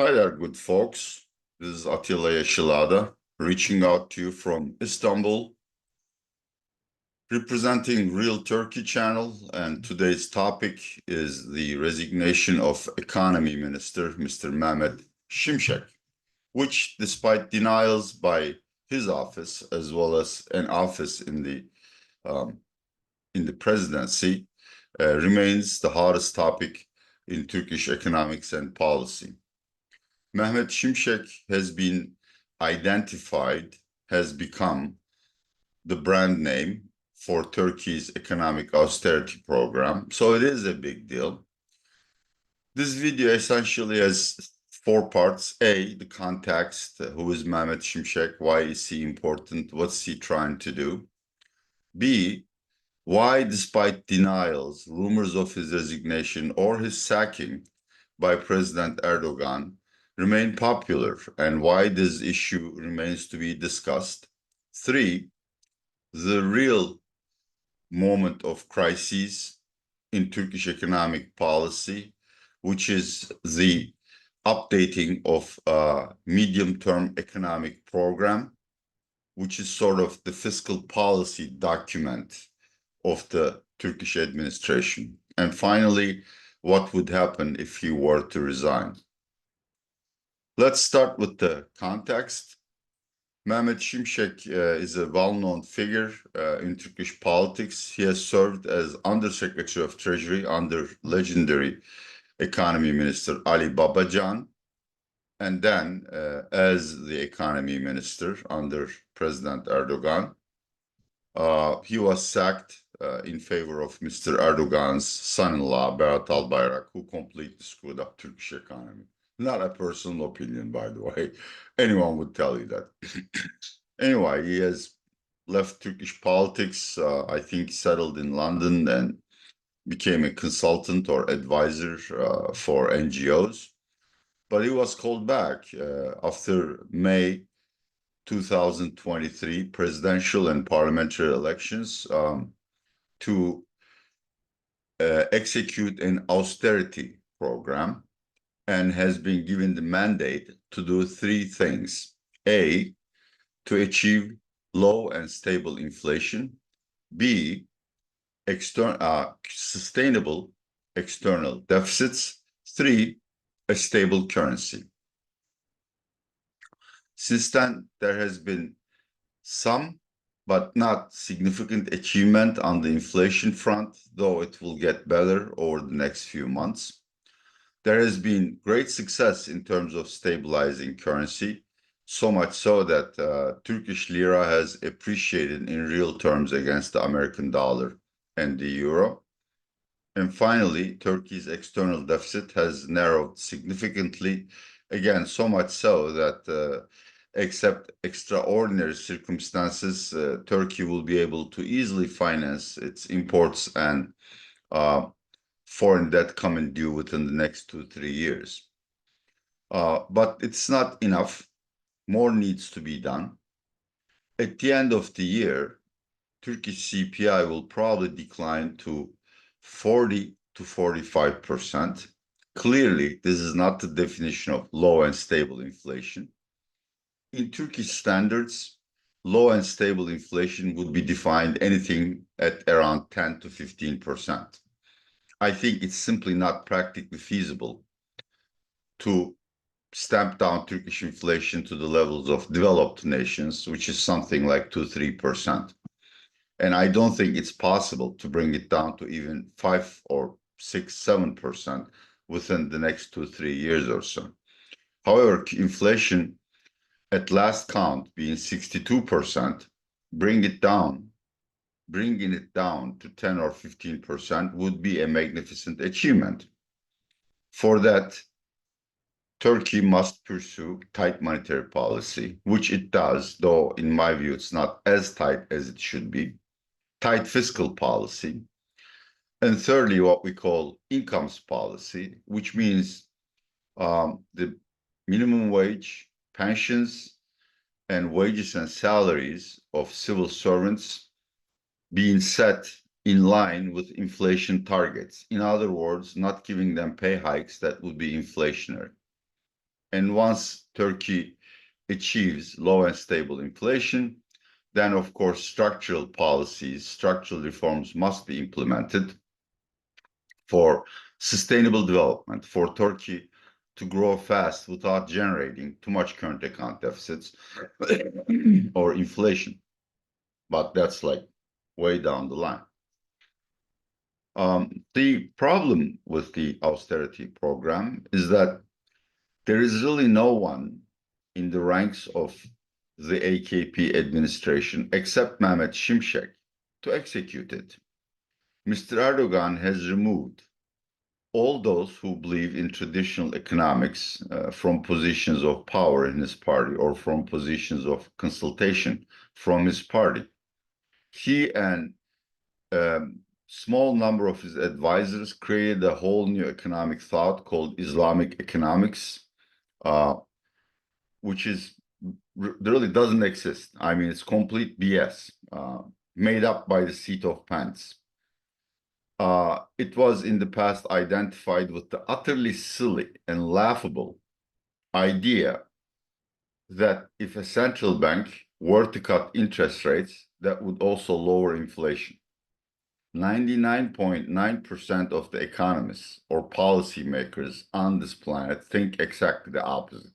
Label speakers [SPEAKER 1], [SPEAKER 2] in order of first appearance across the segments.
[SPEAKER 1] Hi there, good folks. This is Atilla Yeşilada, reaching out to you from Istanbul, representing Real Turkey channel, and today's topic is the resignation of Economy Minister, Mr. Mehmet Simsek, which, despite denials by his office, as well as an office in the presidency, remains the hottest topic in Turkish economics and policy. Mehmet Simsek has been identified, has become the brand name for Turkey's economic austerity program. So it is a big deal. This video essentially has four parts. A, the context. Who is Mehmet Simsek? Why is he important? What's he trying to do? B, why, despite denials, rumors of his resignation or his sacking by President Erdogan, remain popular, and why this issue remains to be discussed. Three, the real moment of crisis in Turkish economic policy, which is the updating of a medium-term economic program, which is sort of the fiscal policy document of the Turkish administration. And finally, what would happen if he were to resign? Let's start with the context. Mehmet Simsek is a well-known figure in Turkish politics. He has served as Undersecretary of Treasury under legendary Economy Minister Ali Babacan, and then as the Economy Minister under President Erdogan. He was sacked in favor of Mr. Erdogan's son-in-law, Berat Albayrak, who completely screwed up Turkish economy. Not a personal opinion, by the way. Anyone would tell you that. Anyway, he has left Turkish politics, I think settled in London and became a consultant or advisor for NGOs. But he was called back after May 2023 presidential and parliamentary elections to execute an austerity program, and has been given the mandate to do three things. A, to achieve low and stable inflation. B, sustainable external deficits. Three, a stable currency. Since then, there has been some, but not significant achievement on the inflation front, though it will get better over the next few months. There has been great success in terms of stabilizing currency, so much so that Turkish lira has appreciated in real terms against the American dollar and the euro. And finally, Turkey's external deficit has narrowed significantly, again, so much so that except extraordinary circumstances, Turkey will be able to easily finance its imports and foreign debt coming due within the next 2-3 years. But it's not enough. More needs to be done. At the end of the year, Turkish CPI will probably decline to 40 to 45%. Clearly, this is not the definition of low and stable inflation. In Turkish standards, low and stable inflation would be defined anything at around 10 to 15%. I think it's simply not practically feasible to stamp down Turkish inflation to the levels of developed nations, which is something like 2-3%. And I don't think it's possible to bring it down to even 5 or 6-7% within the next 2-3 years or so. However, inflation at last count being 62%, bringing it down to 10 or 15% would be a magnificent achievement. For that, Turkey must pursue tight monetary policy, which it does, though in my view, it's not as tight as it should be. Tight fiscal policy. And thirdly, what we call incomes policy, which means the minimum wage, pensions, and wages and salaries of civil servants being set in line with inflation targets. In other words, not giving them pay hikes that would be inflationary. And once Turkey achieves low and stable inflation, then of course structural policies, structural reforms must be implemented for sustainable development, for Turkey to grow fast without generating too much current account deficits or inflation. But that's like way down the line. The problem with the austerity program is that there is really no one in the ranks of the AKP administration except Mehmet Simsek to execute it. Mr. Erdogan has removed all those who believe in traditional economics from positions of power in his party or from positions of consultation from his party. He and small number of his advisors created a whole new economic thought called Islamic economics, which is really doesn't exist. I mean, it's complete BS, made up by the seat of pants. It was in the past identified with the utterly silly and laughable idea that if a central bank were to cut interest rates, that would also lower inflation. 99.9% of the economists or policymakers on this planet think exactly the opposite.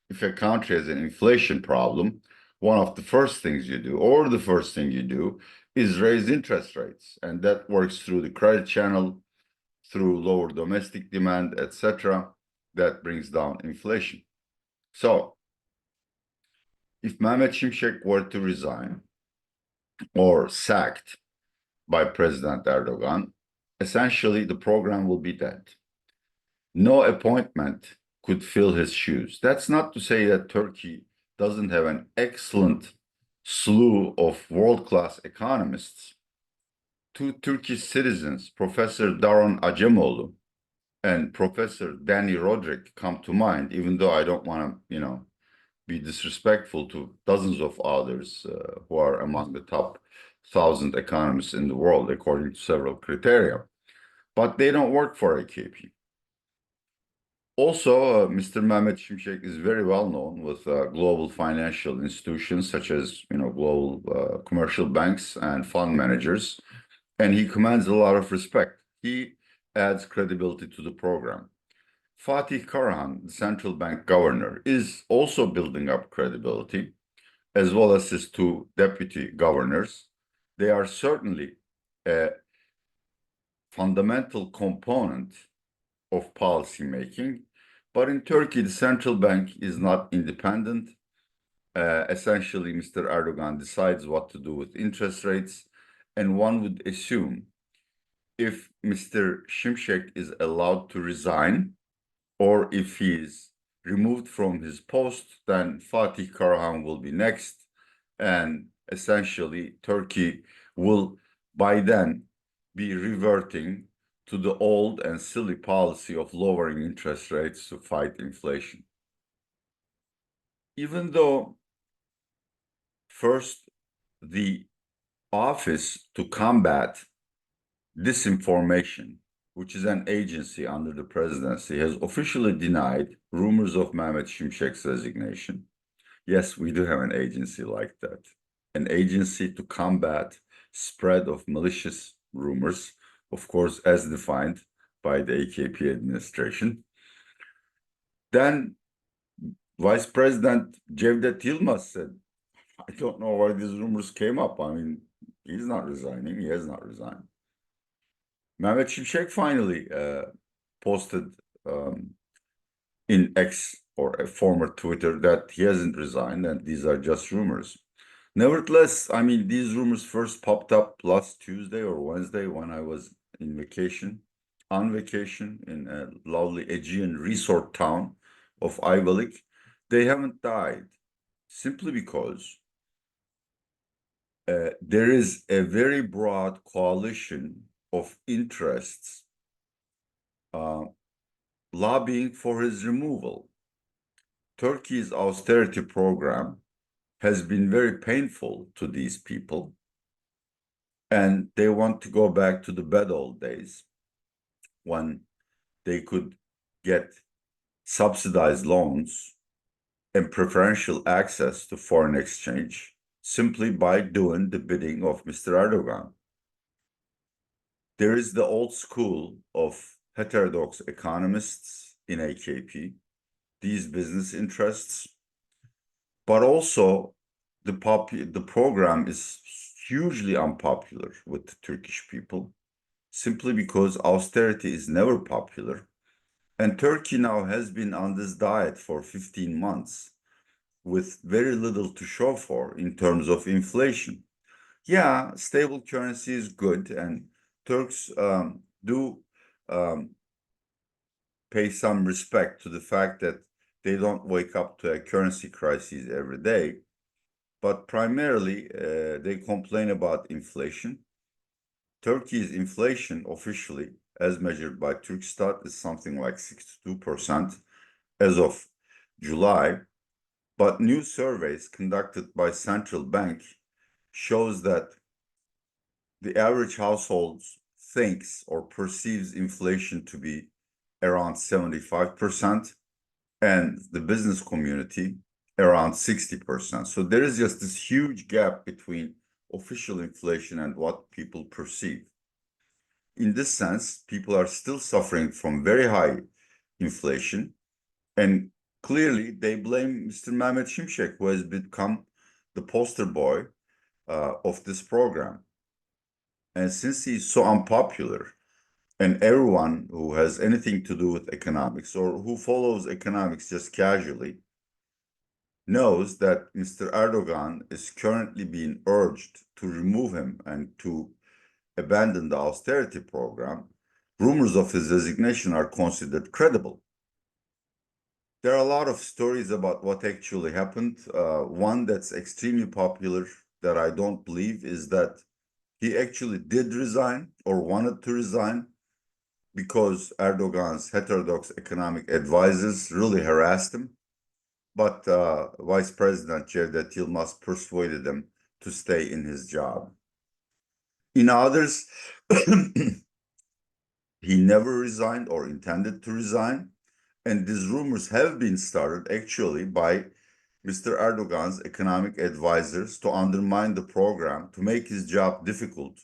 [SPEAKER 1] If a country has an inflation problem, one of the first things you do, or the first thing you do, is raise interest rates. And that works through the credit channel, through lower domestic demand, etc. That brings down inflation. So, if Mehmet Simsek were to resign or sacked by President Erdogan, essentially the program will be dead. No appointment could fill his shoes. That's not to say that Turkey doesn't have an excellent slew of world-class economists. Two Turkish citizens, Professor Daron Acemoğlu and Professor Danny Roderick, come to mind, even though I don't want to, be disrespectful to dozens of others who are among the top 1,000 economists in the world, according to several criteria. But they don't work for AKP. Also, Mr. Mehmet Simsek is very well known with global financial institutions such as, global commercial banks and fund managers, and he commands a lot of respect. He adds credibility to the program. Fatih Karahan, the central bank governor, is also building up credibility, as well as his two deputy governors. They are certainly a fundamental component of policy making. But in Turkey, the central bank is not independent. Essentially, Mr. Erdogan decides what to do with interest rates. And one would assume if Mr. Simsek is allowed to resign, or if he is removed from his post, then Fatih Karahan will be next. And essentially, Turkey will by then be reverting to the old and silly policy of lowering interest rates to fight inflation. Even though first the Office to Combat Disinformation, which is an agency under the presidency, has officially denied rumors of Mehmet Simsek's resignation. Yes, we do have an agency like that, an agency to combat spread of malicious rumors, of course, as defined by the AKP administration. Then Vice President Cevdet Yılmaz said, I don't know why these rumors came up. I mean, he's not resigning. He has not resigned. Mehmet Simsek finally posted in X or a former Twitter that he hasn't resigned and these are just rumors. Nevertheless, I mean, these rumors first popped up last Tuesday or Wednesday when I was on vacation in a lovely Aegean resort town of Ayvalık. They haven't died simply because there is a very broad coalition of interests lobbying for his removal. Turkey's austerity program has been very painful to these people, and they want to go back to the bad old days when they could get subsidized loans, and preferential access to foreign exchange simply by doing the bidding of Mr. Erdogan. There is the old school of heterodox economists in AKP, these business interests, but also the program is hugely unpopular with the Turkish people, simply because austerity is never popular. And Turkey now has been on this diet for 15 months with very little to show for in terms of inflation. Yeah, stable currency is good, and Turks do pay some respect to the fact that they don't wake up to a currency crisis every day. But primarily, they complain about inflation. Turkey's inflation officially, as measured by Turkstat, is something like 62% as of July. But new surveys conducted by central bank shows that the average household thinks or perceives inflation to be around 75%, and the business community around 60%. So there is just this huge gap between official inflation and what people perceive. In this sense, people are still suffering from very high inflation, and clearly they blame Mr. Mehmet Simsek, who has become the poster boy of this program. And since he's so unpopular, and everyone who has anything to do with economics or who follows economics just casually knows that Mr. Erdogan is currently being urged to remove him and to abandon the austerity program, rumors of his resignation are considered credible. There are a lot of stories about what actually happened. One that's extremely popular that I don't believe is that he actually did resign or wanted to resign because Erdogan's heterodox economic advisors really harassed him. But Vice President Cevdet Yılmaz persuaded him to stay in his job. In others, he never resigned or intended to resign. And these rumors have been started actually by Mr. Erdogan's economic advisors to undermine the program, to make his job difficult,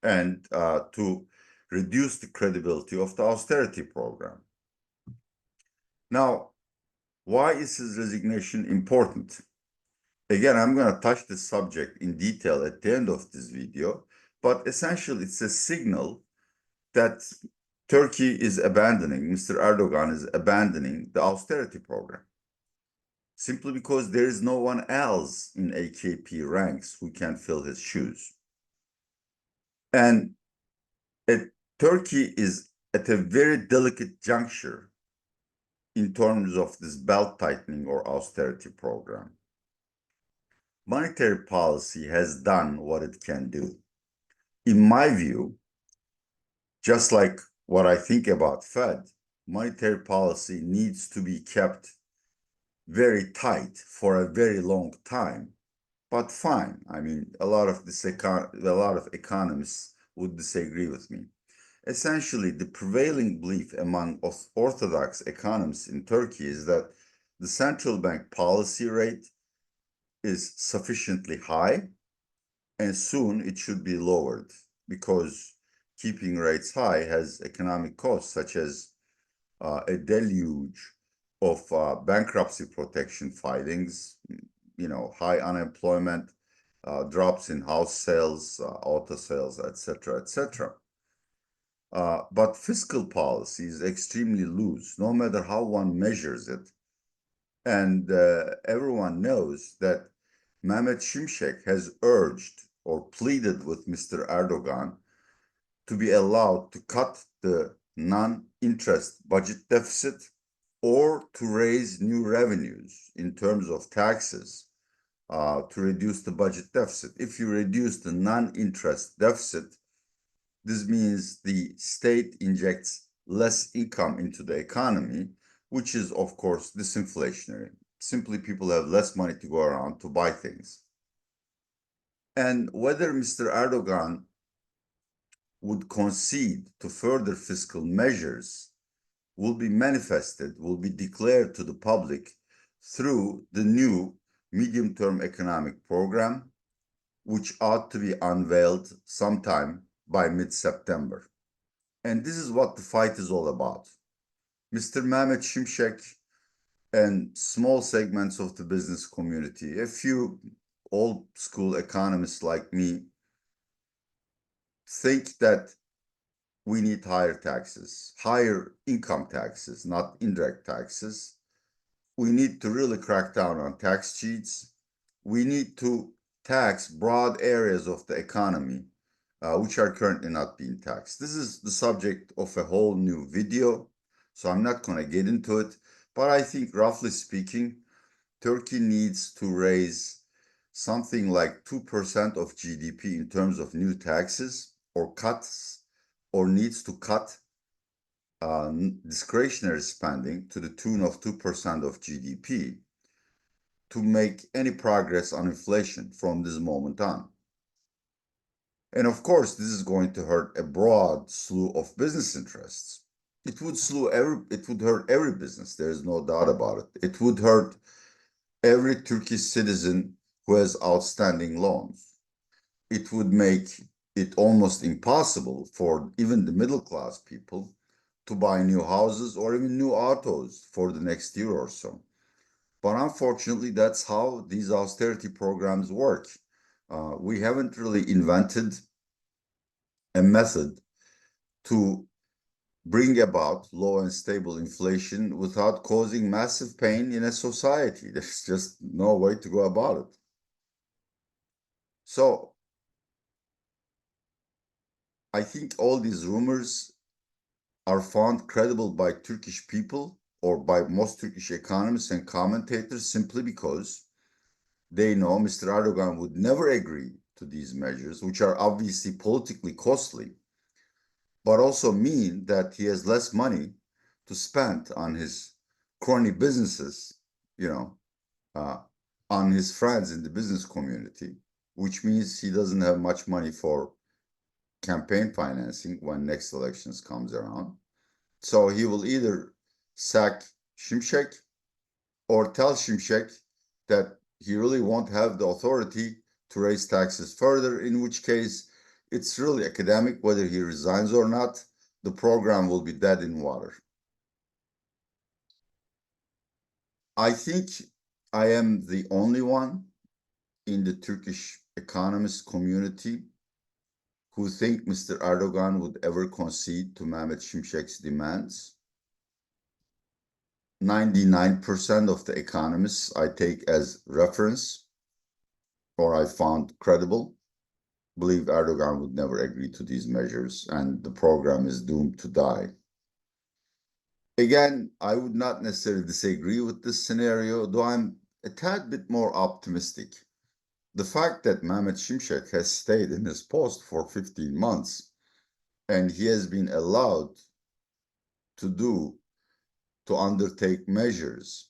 [SPEAKER 1] and to reduce the credibility of the austerity program. Now, why is his resignation important? Again, I'm going to touch this subject in detail at the end of this video, but essentially it's a signal that Turkey is abandoning, Mr. Erdogan is abandoning the austerity program, simply because there is no one else in AKP ranks who can fill his shoes. And Turkey is at a very delicate juncture in terms of this belt tightening or austerity program. Monetary policy has done what it can do. In my view, just like what I think about Fed, monetary policy needs to be kept very tight for a very long time. But fine, I mean, a lot of economists would disagree with me. Essentially, the prevailing belief among orthodox economists in Turkey is that the central bank policy rate is sufficiently high, and soon it should be lowered because keeping rates high has economic costs, such as a deluge of bankruptcy protection filings, high unemployment, drops in house sales, auto sales, etc., etc. But fiscal policy is extremely loose, no matter how one measures it. And everyone knows that Mehmet Simsek has urged or pleaded with Mr. Erdogan to be allowed to cut the non-interest budget deficit or to raise new revenues in terms of taxes to reduce the budget deficit. If you reduce the non-interest deficit, this means the state injects less income into the economy, which is, of course, disinflationary. Simply, people have less money to go around to buy things. And whether Mr. Erdogan would concede to further fiscal measures will be manifested, will be declared to the public through the new medium-term economic program, which ought to be unveiled sometime by mid-September. And this is what the fight is all about. Mr. Mehmet Simsek and small segments of the business community, a few old school economists like me, think that we need higher taxes, higher income taxes, not indirect taxes. We need to really crack down on tax cheats. We need to tax broad areas of the economy, which are currently not being taxed. This is the subject of a whole new video, so I'm not going to get into it. But I think, roughly speaking, Turkey needs to raise something like 2% of GDP in terms of new taxes, or cuts, or needs to cut discretionary spending to the tune of 2% of GDP to make any progress on inflation from this moment on. And of course, this is going to hurt a broad slew of business interests. It would hurt every business. There is no doubt about it. It would hurt every Turkish citizen who has outstanding loans. It would make it almost impossible for even the middle class people to buy new houses or even new autos for the next year or so. But unfortunately, that's how these austerity programs work. We haven't really invented a method to bring about low and stable inflation without causing massive pain in a society. There's just no way to go about it. So I think all these rumors are found credible by Turkish people or by most Turkish economists and commentators simply because they know Mr. Erdogan would never agree to these measures, which are obviously politically costly, but also mean that he has less money to spend on his crony businesses, on his friends in the business community, which means he doesn't have much money for campaign financing when next elections comes around. So he will either sack Simsek or tell Simsek that he really won't have the authority to raise taxes further, in which case it's really academic whether he resigns or not. The program will be dead in water. I think I am the only one in the Turkish economist community who think Mr. Erdogan would ever concede to Mehmet Simsek's demands. 99% of the economists I take as reference, or I found credible, believe Erdogan would never agree to these measures and the program is doomed to die. Again, I would not necessarily disagree with this scenario, though I'm a tad bit more optimistic. The fact that Mehmet Simsek has stayed in his post for 15 months and he has been allowed to undertake measures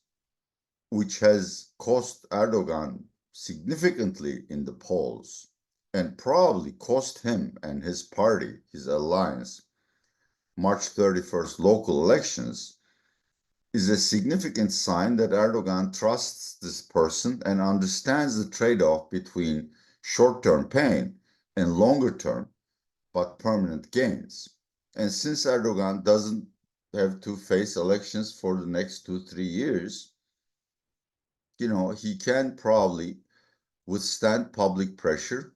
[SPEAKER 1] which has cost Erdogan significantly in the polls and probably cost him and his party, his alliance, March 31st local elections, is a significant sign that Erdogan trusts this person and understands the trade-off between short-term pain and longer-term but permanent gains. And since Erdogan doesn't have to face elections for the next 2-3 years, he can probably withstand public pressure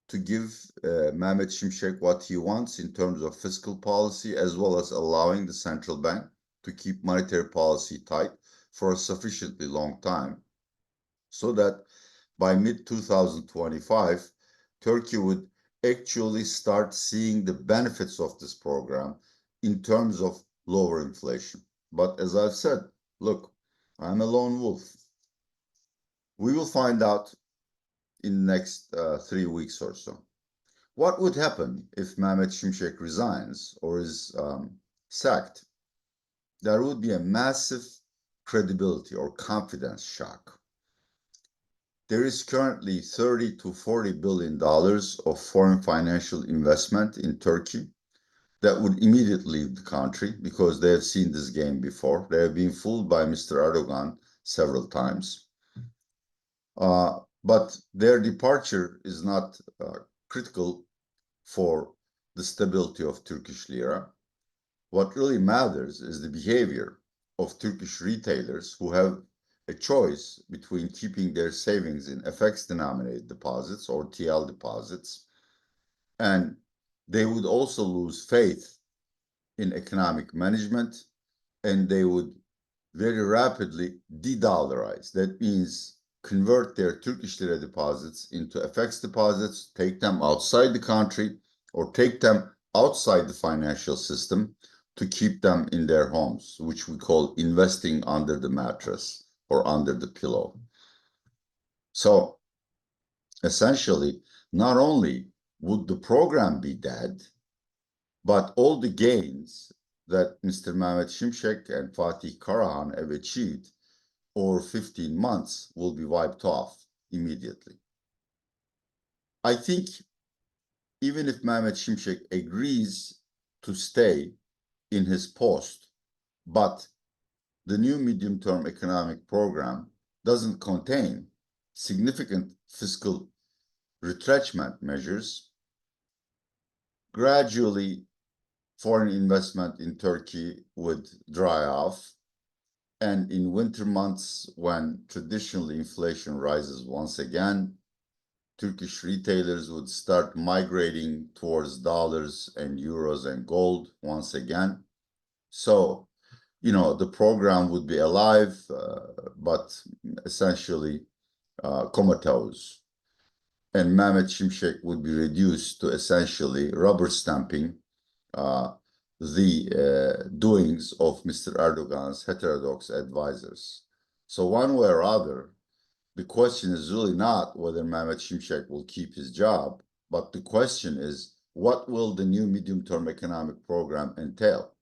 [SPEAKER 1] to give Mehmet Simsek what he wants in terms of fiscal policy, as well as allowing the central bank to keep monetary policy tight for a sufficiently long time, so that by mid-2025, Turkey would actually start seeing the benefits of this program in terms of lower inflation. But as I've said, look, I'm a lone wolf. We will find out in the next 3 weeks or so. What would happen if Mehmet Simsek resigns or is sacked? There would be a massive credibility or confidence shock. There is currently $30 to $40 billion of foreign financial investment in Turkey. that would immediately leave the country because they have seen this game before. They have been fooled by Mr. Erdogan several times. But their departure is not critical for the stability of Turkish lira. What really matters is the behavior of Turkish retailers who have a choice between keeping their savings in FX-denominated deposits or TL deposits, and they would also lose faith in economic management, and they would very rapidly de-dollarize. That means convert their Turkish lira deposits into FX deposits, take them outside the country, or take them outside the financial system to keep them in their homes, which we call investing under the mattress or under the pillow. So essentially, not only would the program be dead, but all the gains that Mr. Mehmet Simsek and Fatih Karahan have achieved over 15 months will be wiped off immediately. I think even if Mehmet Simsek agrees to stay in his post, but the new medium-term economic program doesn't contain significant fiscal retrenchment measures, gradually foreign investment in Turkey would dry off. And in winter months, when traditionally inflation rises once again, Turkish retailers would start migrating towards dollars and euros and gold once again. So, the program would be alive, but essentially comatose. And Mehmet Simsek would be reduced to essentially rubber stamping the doings of Mr. Erdogan's heterodox advisors. So one way or other, the question is really not whether Mehmet Simsek will keep his job, but the question is, what will the new medium-term economic program entail?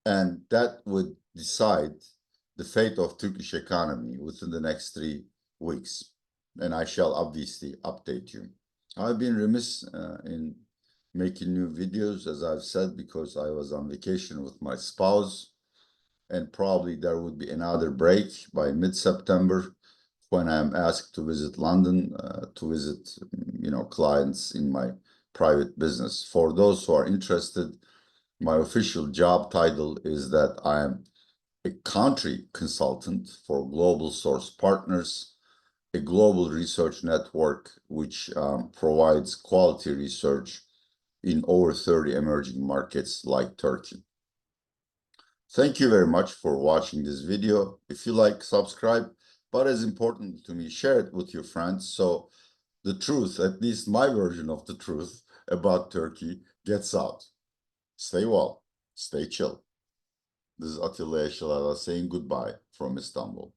[SPEAKER 1] And that would decide the fate of Turkish economy within the next 3 weeks. And I shall obviously update you. I've been remiss in making new videos, as I've said, because I was on vacation with my spouse, and probably there would be another break by mid-September when I'm asked to visit London to visit, clients in my private business. For those who are interested, my official job title is that I am a country consultant for Global Source Partners, a global research network which provides quality research in over 30 emerging markets like Turkey. Thank you very much for watching this video. If you like, subscribe, but as important to me, share it with your friends so the truth, at least my version of the truth about Turkey, gets out. Stay well, stay chill. This is Atilla Yeşilada saying goodbye from Istanbul.